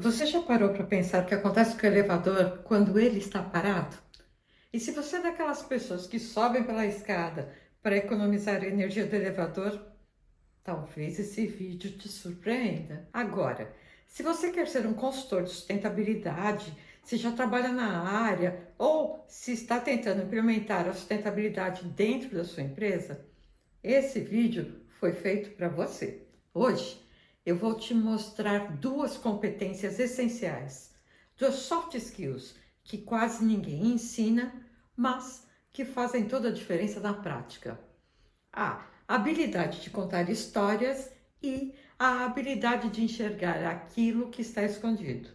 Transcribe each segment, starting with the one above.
Você já parou para pensar o que acontece com o elevador quando ele está parado? E se você é daquelas pessoas que sobem pela escada para economizar a energia do elevador, talvez esse vídeo te surpreenda. Agora, se você quer ser um consultor de sustentabilidade, se já trabalha na área ou se está tentando implementar a sustentabilidade dentro da sua empresa, esse vídeo foi feito para você. Hoje eu vou te mostrar duas competências essenciais, duas soft skills que quase ninguém ensina, mas que fazem toda a diferença na prática. A habilidade de contar histórias e a habilidade de enxergar aquilo que está escondido.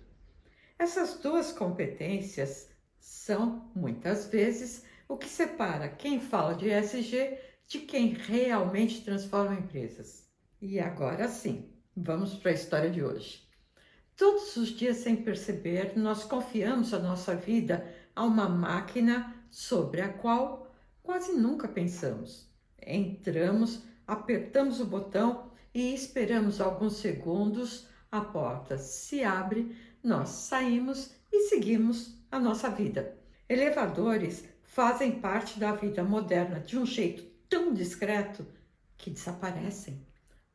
Essas duas competências são, muitas vezes, o que separa quem fala de ESG de quem realmente transforma empresas. E agora sim, vamos para a história de hoje. Todos os dias, sem perceber, nós confiamos a nossa vida a uma máquina sobre a qual quase nunca pensamos. Entramos, apertamos o botão e esperamos alguns segundos, a porta se abre, nós saímos e seguimos a nossa vida. Elevadores fazem parte da vida moderna de um jeito tão discreto que desaparecem.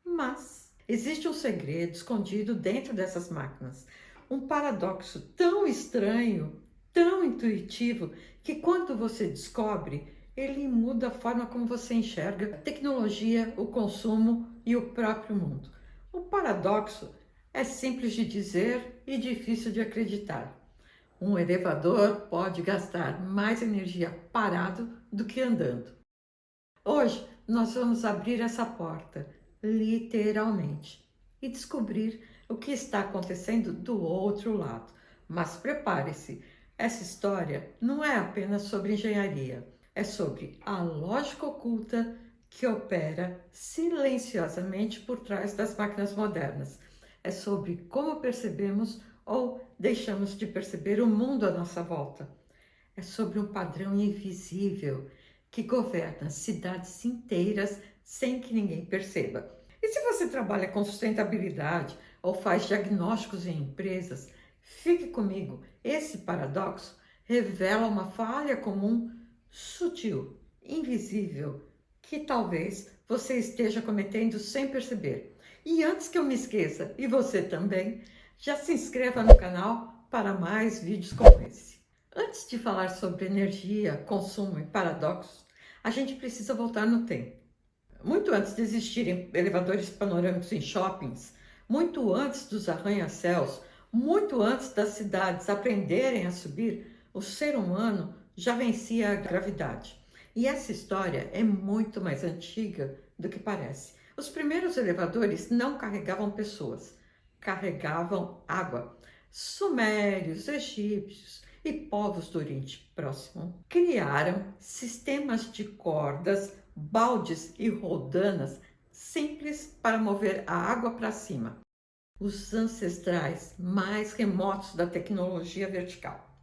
Mas existe um segredo escondido dentro dessas máquinas, um paradoxo tão estranho, tão intuitivo, que quando você descobre, ele muda a forma como você enxerga a tecnologia, o consumo e o próprio mundo. O paradoxo é simples de dizer e difícil de acreditar. Um elevador pode gastar mais energia parado do que andando. Hoje nós vamos abrir essa porta, literalmente, e descobrir o que está acontecendo do outro lado. Mas prepare-se, essa história não é apenas sobre engenharia, é sobre a lógica oculta que opera silenciosamente por trás das máquinas modernas. É sobre como percebemos ou deixamos de perceber o mundo à nossa volta. É sobre um padrão invisível que governa cidades inteiras sem que ninguém perceba. E se você trabalha com sustentabilidade ou faz diagnósticos em empresas, fique comigo. Esse paradoxo revela uma falha comum, sutil, invisível, que talvez você esteja cometendo sem perceber. E antes que eu me esqueça, e você também, já se inscreva no canal para mais vídeos como esse. Antes de falar sobre energia, consumo e paradoxos, a gente precisa voltar no tempo. Muito antes de existirem elevadores panorâmicos em shoppings, muito antes dos arranha-céus, muito antes das cidades aprenderem a subir, o ser humano já vencia a gravidade. E essa história é muito mais antiga do que parece. Os primeiros elevadores não carregavam pessoas, carregavam água. Sumérios, egípcios e povos do Oriente Próximo criaram sistemas de cordas, baldes e roldanas simples para mover a água para cima. Os ancestrais mais remotos da tecnologia vertical.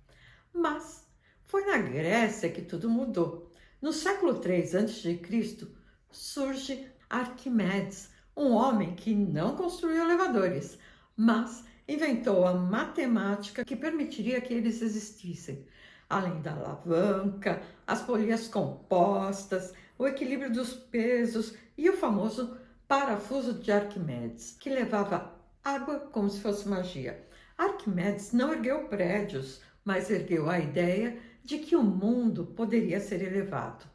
Mas foi na Grécia que tudo mudou. No século 3 a.C., surge Arquimedes, um homem que não construiu elevadores, mas inventou a matemática que permitiria que eles existissem. Além da alavanca, as polias compostas, o equilíbrio dos pesos e o famoso parafuso de Arquimedes, que levava água como se fosse magia. Arquimedes não ergueu prédios, mas ergueu a ideia de que o mundo poderia ser elevado.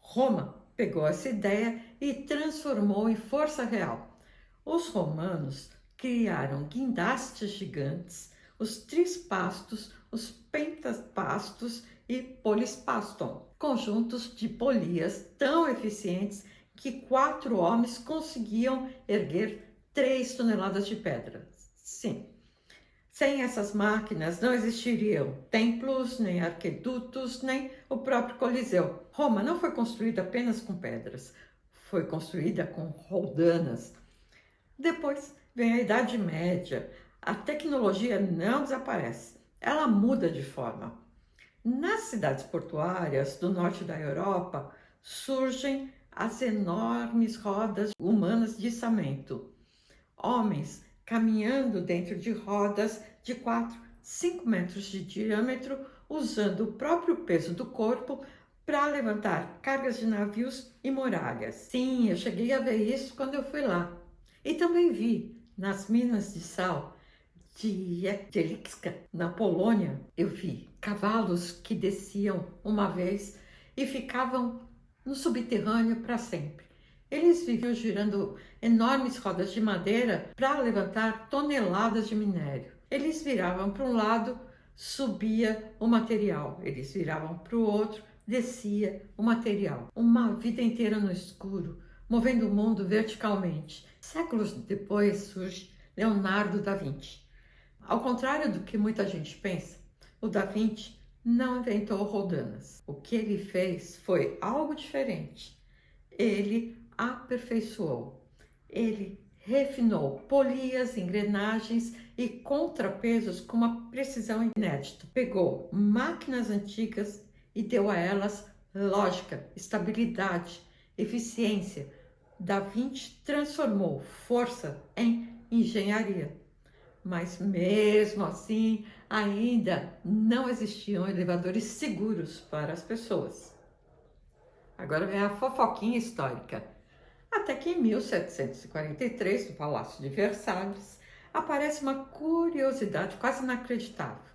Roma pegou essa ideia e transformou em força real. Os romanos criaram guindastes gigantes, os trispastos, os pentapastos e polispaston, conjuntos de polias tão eficientes que 4 homens conseguiam erguer 3 toneladas de pedra. Sim, sem essas máquinas não existiriam templos, nem aquedutos, nem o próprio Coliseu. Roma não foi construída apenas com pedras, foi construída com roldanas. Depois vem a Idade Média. A tecnologia não desaparece, ela muda de forma. Nas cidades portuárias do norte da Europa surgem as enormes rodas humanas de içamento. Homens caminhando dentro de rodas de 4, 5 metros de diâmetro, usando o próprio peso do corpo para levantar cargas de navios e muralhas. Sim, eu cheguei a ver isso quando eu fui lá. E também vi nas minas de sal de Jeliczka, na Polônia, eu vi cavalos que desciam uma vez e ficavam no subterrâneo para sempre. Eles viviam girando enormes rodas de madeira para levantar toneladas de minério. Eles viravam para um lado, subia o material. Eles viravam para o outro, descia o material. Uma vida inteira no escuro, movendo o mundo verticalmente. Séculos depois surge Leonardo da Vinci. Ao contrário do que muita gente pensa, o Da Vinci não inventou rodanas. O que ele fez foi algo diferente. Ele aperfeiçoou, ele refinou, polia as engrenagens e contrapesos com uma precisão inédita. Pegou máquinas antigas e deu a elas lógica, estabilidade, eficiência. Da Vinci transformou força em engenharia. Mas mesmo assim, ainda não existiam elevadores seguros para as pessoas. Agora vem a fofoquinha histórica. Até que em 1743, no Palácio de Versalhes, aparece uma curiosidade quase inacreditável.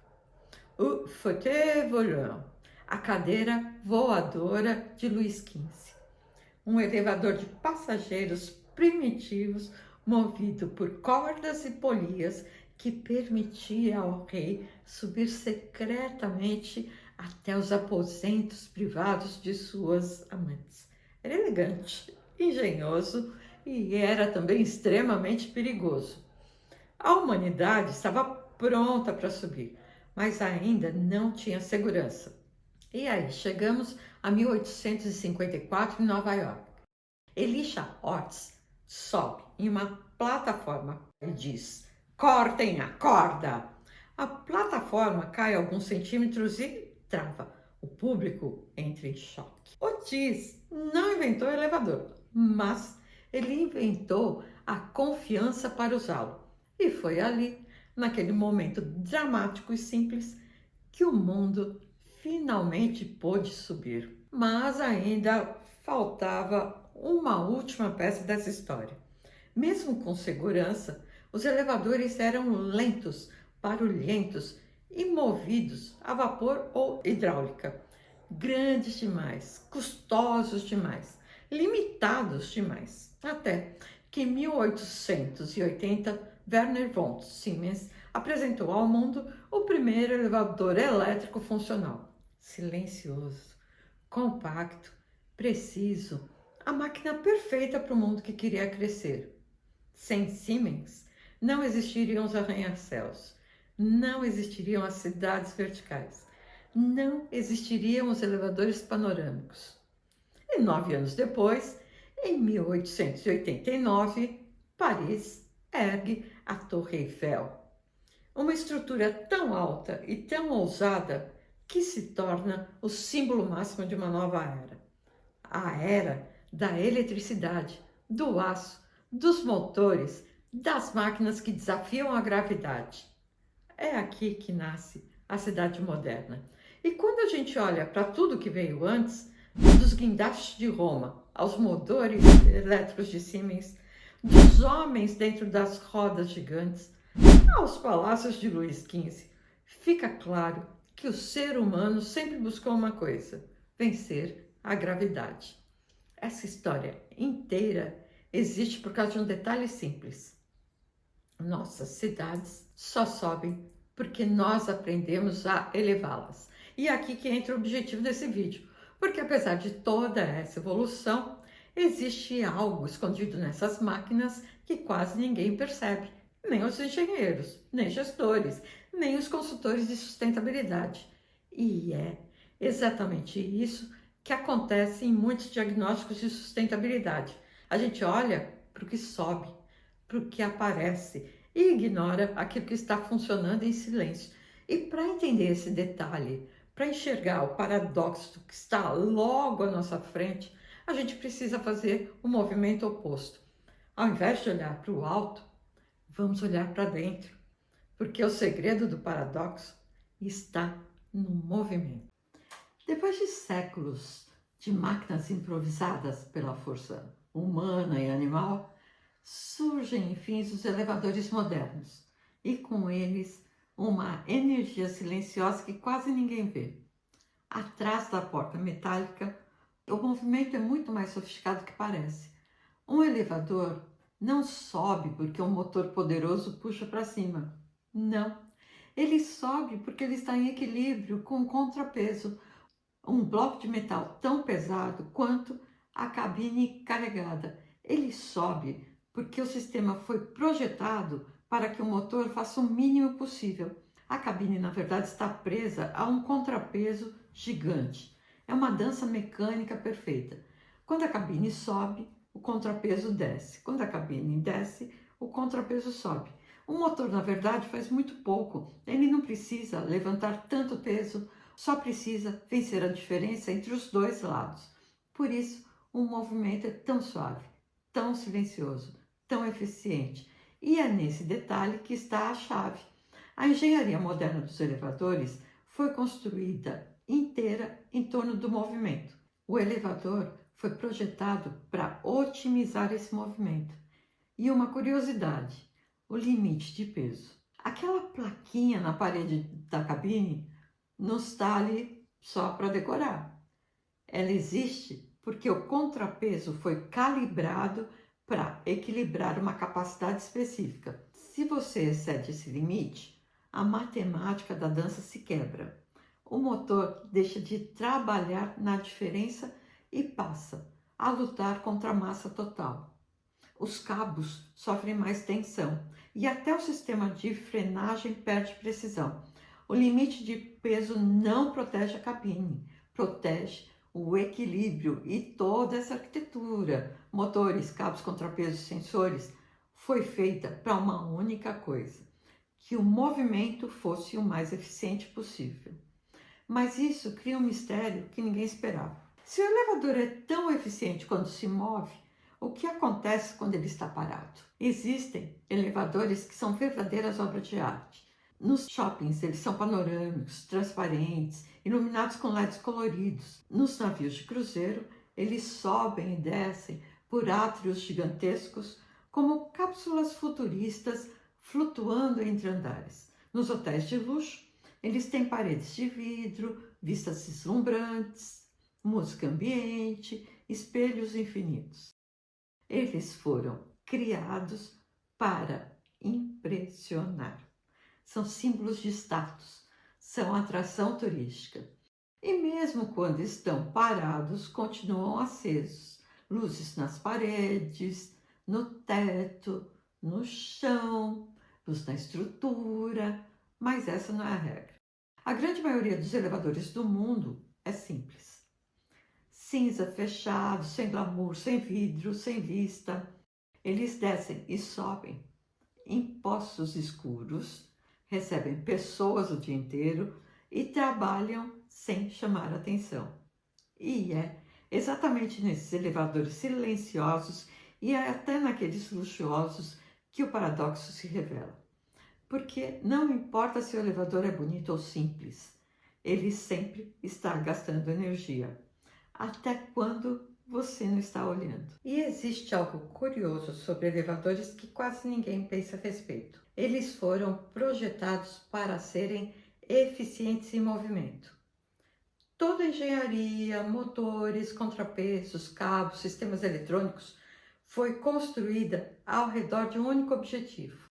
O fauteuil volant, a cadeira voadora de Luís XV. Um elevador de passageiros primitivos movido por cordas e polias que permitia ao rei subir secretamente até os aposentos privados de suas amantes. Era elegante, engenhoso e era também extremamente perigoso. A humanidade estava pronta para subir, mas ainda não tinha segurança. E aí chegamos a 1854 em Nova York. Elisha Ortiz sobe em uma plataforma e diz: cortem a corda! A plataforma cai alguns centímetros e trava. O público entra em choque. Ortiz não inventou o elevador, mas ele inventou a confiança para usá-lo. E foi ali, naquele momento dramático e simples, que o mundo finalmente pôde subir. Mas ainda faltava uma última peça dessa história. Mesmo com segurança, os elevadores eram lentos, barulhentos e movidos a vapor ou hidráulica. Grandes demais, custosos demais, limitados demais. Até que em 1880, Werner von Siemens apresentou ao mundo o primeiro elevador elétrico funcional. Silencioso, compacto, preciso, a máquina perfeita para o mundo que queria crescer. Sem Siemens, não existiriam os arranha-céus, não existiriam as cidades verticais, não existiriam os elevadores panorâmicos. E 9 anos depois, em 1889, Paris ergue a Torre Eiffel. Uma estrutura tão alta e tão ousada que se torna o símbolo máximo de uma nova era. A era da eletricidade, do aço, dos motores, das máquinas que desafiam a gravidade. É aqui que nasce a cidade moderna. E quando a gente olha para tudo que veio antes, dos guindastes de Roma, aos motores elétricos de Siemens, dos homens dentro das rodas gigantes, aos palácios de Luís XV, fica claro que o ser humano sempre buscou uma coisa: vencer a gravidade. Essa história inteira existe por causa de um detalhe simples. Nossas cidades só sobem porque nós aprendemos a elevá-las. E é aqui que entra o objetivo desse vídeo, porque apesar de toda essa evolução, existe algo escondido nessas máquinas que quase ninguém percebe, nem os engenheiros, nem gestores, nem os consultores de sustentabilidade. E é exatamente isso que acontece em muitos diagnósticos de sustentabilidade. A gente olha para o que sobe, para o que aparece e ignora aquilo que está funcionando em silêncio. E para entender esse detalhe, para enxergar o paradoxo que está logo à nossa frente, a gente precisa fazer o movimento oposto. Ao invés de olhar para o alto, Vamos olhar para dentro, porque o segredo do paradoxo está no movimento. Depois de séculos de máquinas improvisadas pela força humana e animal, surgem, enfim, os elevadores modernos e com eles uma energia silenciosa que quase ninguém vê. Atrás da porta metálica, o movimento é muito mais sofisticado do que parece. Um elevador não sobe porque um motor poderoso puxa para cima. Não. Ele sobe porque ele está em equilíbrio com o contrapeso, um bloco de metal tão pesado quanto a cabine carregada. Ele sobe porque o sistema foi projetado para que o motor faça o mínimo possível. A cabine, na verdade, está presa a um contrapeso gigante. É uma dança mecânica perfeita. Quando a cabine sobe, o contrapeso desce. Quando a cabine desce, o contrapeso sobe. O motor, na verdade, faz muito pouco. Ele não precisa levantar tanto peso, só precisa vencer a diferença entre os dois lados. Por isso, o movimento é tão suave, tão silencioso, tão eficiente. E é nesse detalhe que está a chave. A engenharia moderna dos elevadores foi construída inteira em torno do movimento. O elevador foi projetado para otimizar esse movimento. E uma curiosidade, o limite de peso. Aquela plaquinha na parede da cabine não está ali só para decorar. Ela existe porque o contrapeso foi calibrado para equilibrar uma capacidade específica. Se você excede esse limite, a matemática da dança se quebra. O motor deixa de trabalhar na diferença e passa a lutar contra a massa total. Os cabos sofrem mais tensão e até o sistema de frenagem perde precisão. O limite de peso não protege a cabine, protege o equilíbrio e toda essa arquitetura, motores, cabos, contrapesos, sensores, foi feita para uma única coisa, que o movimento fosse o mais eficiente possível. Mas isso cria um mistério que ninguém esperava. Se o elevador é tão eficiente quando se move, o que acontece quando ele está parado? Existem elevadores que são verdadeiras obras de arte. Nos shoppings, eles são panorâmicos, transparentes, iluminados com LEDs coloridos. Nos navios de cruzeiro, eles sobem e descem por átrios gigantescos, como cápsulas futuristas flutuando entre andares. Nos hotéis de luxo, eles têm paredes de vidro, vistas deslumbrantes, música ambiente, espelhos infinitos. Eles foram criados para impressionar. São símbolos de status, são atração turística. E mesmo quando estão parados, continuam acesos. Luzes nas paredes, no teto, no chão, luz na estrutura, mas essa não é a regra. A grande maioria dos elevadores do mundo é simples. Cinza, fechado, sem glamour, sem vidro, sem vista. Eles descem e sobem em poços escuros, recebem pessoas o dia inteiro e trabalham sem chamar atenção. E é exatamente nesses elevadores silenciosos e até naqueles luxuosos que o paradoxo se revela. Porque não importa se o elevador é bonito ou simples, ele sempre está gastando energia. Até quando você não está olhando. E existe algo curioso sobre elevadores que quase ninguém pensa a respeito. Eles foram projetados para serem eficientes em movimento. Toda a engenharia, motores, contrapesos, cabos, sistemas eletrônicos foi construída ao redor de um único objetivo: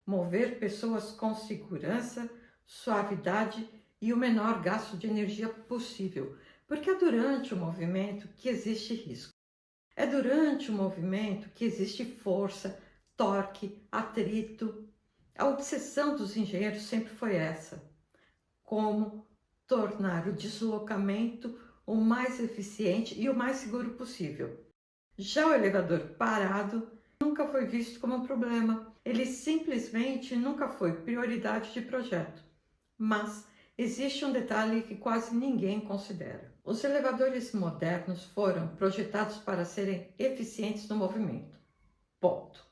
mover pessoas com segurança, suavidade e o menor gasto de energia possível. Porque é durante o movimento que existe risco. É durante o movimento que existe força, torque, atrito. A obsessão dos engenheiros sempre foi essa: como tornar o deslocamento o mais eficiente e o mais seguro possível. Já o elevador parado nunca foi visto como um problema. Ele simplesmente nunca foi prioridade de projeto. Mas existe um detalhe que quase ninguém considera. Os elevadores modernos foram projetados para serem eficientes no movimento. Ponto.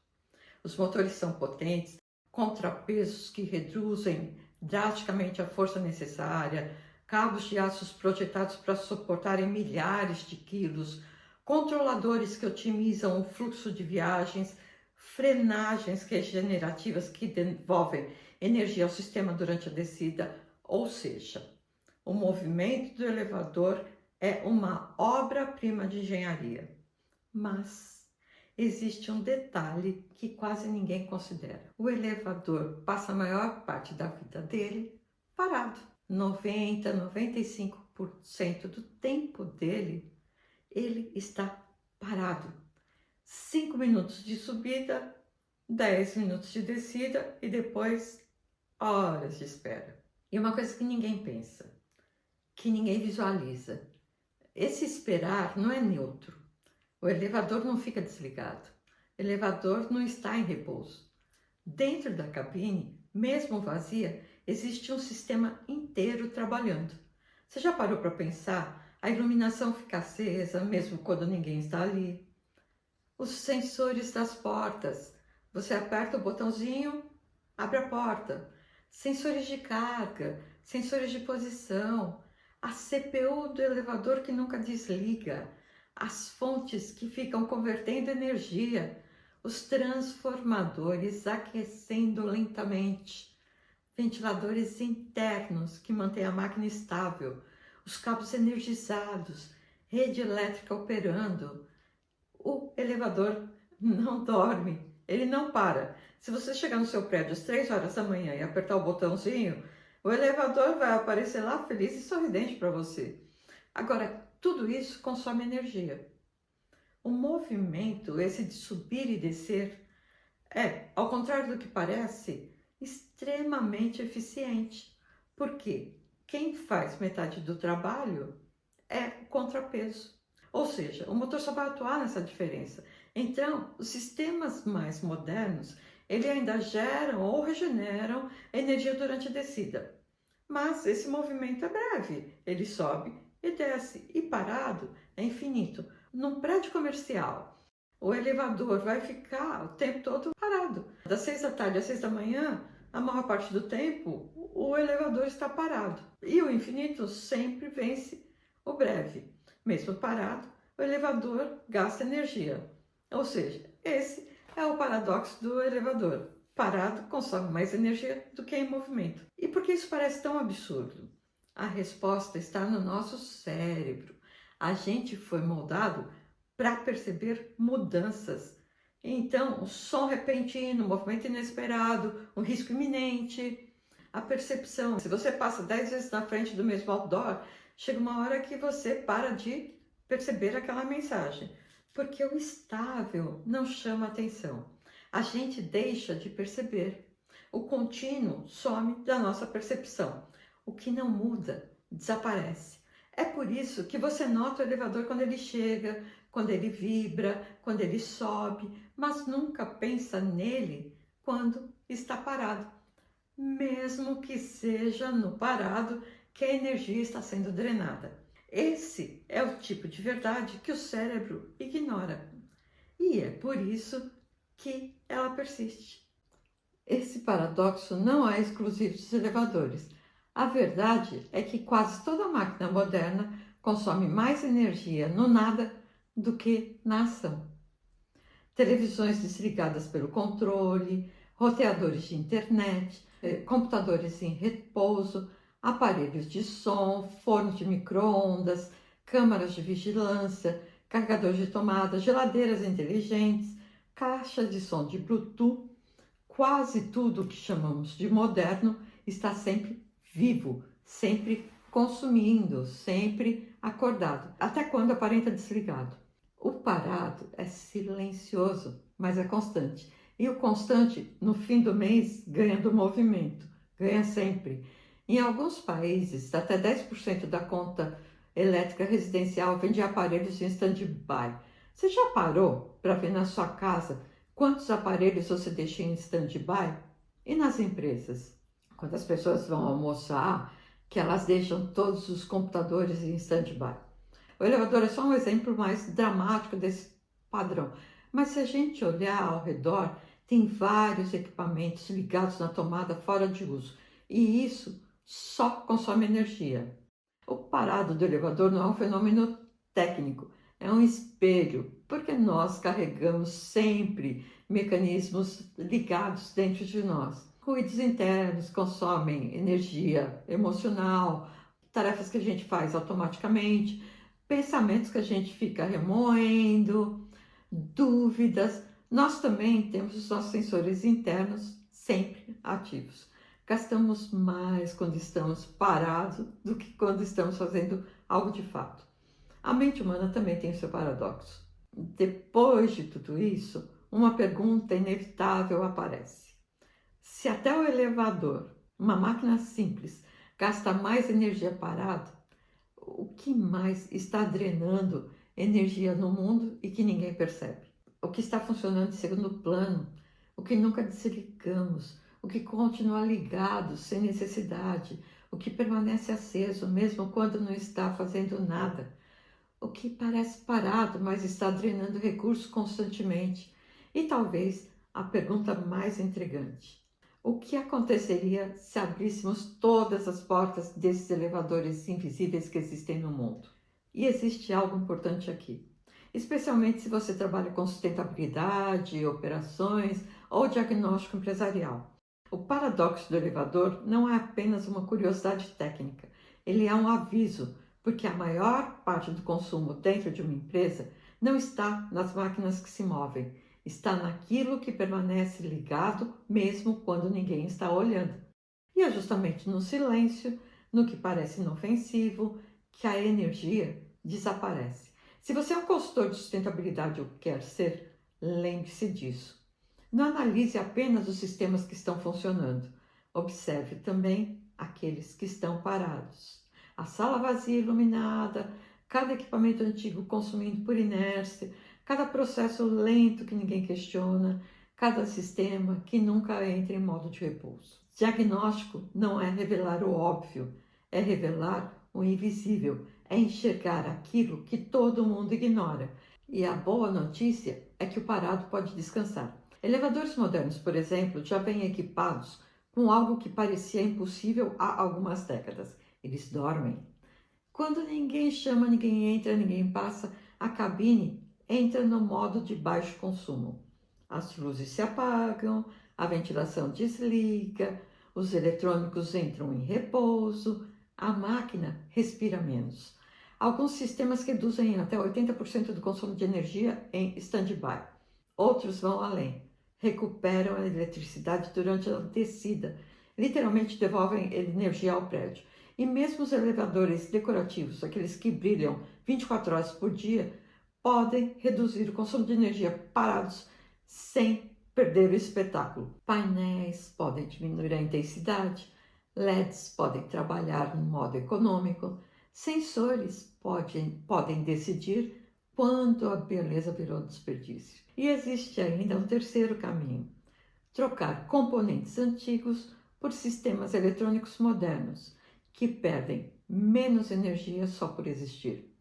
Os motores são potentes, contrapesos que reduzem drasticamente a força necessária, cabos de aços projetados para suportarem milhares de quilos, controladores que otimizam o fluxo de viagens, frenagens regenerativas que devolvem energia ao sistema durante a descida, ou seja, o movimento do elevador é uma obra-prima de engenharia. Mas existe um detalhe que quase ninguém considera. O elevador passa a maior parte da vida dele parado. 95% do tempo dele, ele está parado. 5 minutos de subida, 10 minutos de descida e depois horas de espera. E uma coisa que ninguém pensa, que ninguém visualiza, esse esperar não é neutro. O elevador não fica desligado. O elevador não está em repouso. Dentro da cabine, mesmo vazia, existe um sistema inteiro trabalhando. Você já parou para pensar? A iluminação fica acesa mesmo quando ninguém está ali. Os sensores das portas. Você aperta o botãozinho, abre a porta. Sensores de carga, sensores de posição. A CPU do elevador que nunca desliga. As fontes que ficam convertendo energia. Os transformadores aquecendo lentamente. Ventiladores internos que mantêm a máquina estável, os cabos energizados, rede elétrica operando. O elevador não dorme, ele não para. Se você chegar no seu prédio às 3 horas da manhã e apertar o botãozinho, o elevador vai aparecer lá feliz e sorridente para você. Agora, tudo isso consome energia. O movimento, esse de subir e descer, é, ao contrário do que parece, extremamente eficiente, porque quem faz metade do trabalho é o contrapeso, ou seja, o motor só vai atuar nessa diferença. Então, os sistemas mais modernos, ele ainda geram ou regeneram energia durante a descida, mas esse movimento é breve, ele sobe e desce, e parado é infinito. Num prédio comercial, o elevador vai ficar o tempo todo parado. Das 6 da tarde às 6 da manhã, a maior parte do tempo, o elevador está parado. E o infinito sempre vence o breve. Mesmo parado, o elevador gasta energia. Ou seja, esse é o paradoxo do elevador. Parado consome mais energia do que em movimento. E por que isso parece tão absurdo? A resposta está no nosso cérebro. A gente foi moldado para perceber mudanças. Então, o som repentino, o movimento inesperado, o risco iminente, a percepção. Se você passa 10 vezes na frente do mesmo outdoor, chega uma hora que você para de perceber aquela mensagem, porque o estável não chama atenção. A gente deixa de perceber. O contínuo some da nossa percepção. O que não muda, desaparece. É por isso que você nota o elevador quando ele chega, quando ele vibra, quando ele sobe, mas nunca pensa nele quando está parado. Mesmo que seja no parado que a energia está sendo drenada. Esse é o tipo de verdade que o cérebro ignora. E é por isso que ela persiste. Esse paradoxo não é exclusivo dos elevadores. A verdade é que quase toda máquina moderna consome mais energia no nada do que na ação. Televisões desligadas pelo controle, roteadores de internet, computadores em repouso, aparelhos de som, fornos de micro-ondas, câmaras de vigilância, carregadores de tomada, geladeiras inteligentes, caixas de som de Bluetooth. Quase tudo que chamamos de moderno está sempre vivo, sempre consumindo, sempre acordado, até quando aparenta desligado. O parado é silencioso, mas é constante. E o constante, no fim do mês, ganha do movimento, ganha sempre. Em alguns países, até 10% da conta elétrica residencial vem de aparelhos em stand-by. Você já parou para ver na sua casa quantos aparelhos você deixa em stand-by? E nas empresas? Quando as pessoas vão almoçar, que elas deixam todos os computadores em stand-by. O elevador é só um exemplo mais dramático desse padrão. Mas se a gente olhar ao redor, Tem vários equipamentos ligados na tomada fora de uso e isso só consome energia. O parado do elevador não é um fenômeno técnico, é um espelho, porque nós carregamos sempre mecanismos ligados dentro de nós. Ruídos internos consomem energia emocional, tarefas que a gente faz automaticamente, pensamentos que a gente fica remoendo, dúvidas. Nós também temos os nossos sensores internos sempre ativos. Gastamos mais quando estamos parados do que quando estamos fazendo algo de fato. A mente humana também tem o seu paradoxo. Depois de tudo isso, uma pergunta inevitável aparece. Se até o elevador, uma máquina simples, gasta mais energia parado, o que mais está drenando energia no mundo e que ninguém percebe? O que está funcionando em segundo plano, o que nunca desligamos, o que continua ligado sem necessidade, o que permanece aceso mesmo quando não está fazendo nada, o que parece parado, mas está drenando recursos constantemente. E talvez a pergunta mais intrigante: o que aconteceria se abríssemos todas as portas desses elevadores invisíveis que existem no mundo? E existe algo importante aqui, especialmente se você trabalha com sustentabilidade, operações ou diagnóstico empresarial. O paradoxo do elevador não é apenas uma curiosidade técnica, ele é um aviso, porque a maior parte do consumo dentro de uma empresa não está nas máquinas que se movem, está naquilo que permanece ligado mesmo quando ninguém está olhando. E é justamente no silêncio, no que parece inofensivo, que a energia desaparece. Se você é um consultor de sustentabilidade ou quer ser, lembre-se disso. Não analise apenas os sistemas que estão funcionando, observe também aqueles que estão parados. A sala vazia iluminada, cada equipamento antigo consumindo por inércia, cada processo lento que ninguém questiona, cada sistema que nunca entra em modo de repouso. Diagnóstico não é revelar o óbvio, é revelar o invisível, é enxergar aquilo que todo mundo ignora. E a boa notícia é que o parado pode descansar. Elevadores modernos, por exemplo, já vêm equipados com algo que parecia impossível há algumas décadas. Eles dormem. Quando ninguém chama, ninguém entra, ninguém passa, a cabine entra no modo de baixo consumo. As luzes se apagam, a ventilação desliga, os eletrônicos entram em repouso, a máquina respira menos. Alguns sistemas reduzem até 80% do consumo de energia em stand-by. Outros vão além, recuperam a eletricidade durante a descida, literalmente devolvem energia ao prédio. E mesmo os elevadores decorativos, aqueles que brilham 24 horas por dia, podem reduzir o consumo de energia parados sem perder o espetáculo. Painéis podem diminuir a intensidade, LEDs podem trabalhar no modo econômico, sensores podem decidir quando a beleza virou desperdício. E existe ainda um terceiro caminho: trocar componentes antigos por sistemas eletrônicos modernos, que perdem menos energia só por existir.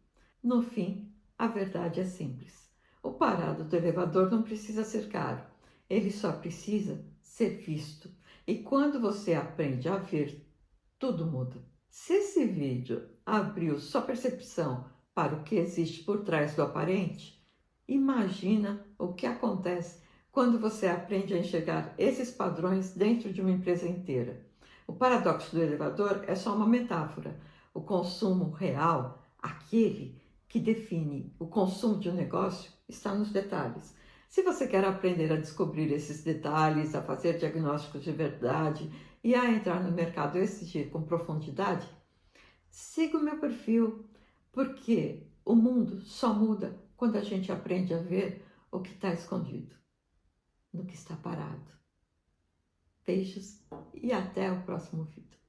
No fim, a verdade é simples. O parado do elevador não precisa ser caro, ele só precisa ser visto. E quando você aprende a ver, tudo muda. Se esse vídeo abriu sua percepção para o que existe por trás do aparente, imagina o que acontece quando você aprende a enxergar esses padrões dentro de uma empresa inteira. O paradoxo do elevador é só uma metáfora. O consumo real, aquele que define o consumo de um negócio, está nos detalhes. Se você quer aprender a descobrir esses detalhes, a fazer diagnósticos de verdade e a entrar no mercado exigir com profundidade, siga o meu perfil, porque o mundo só muda quando a gente aprende a ver o que está escondido, no que está parado. Beijos e até o próximo vídeo.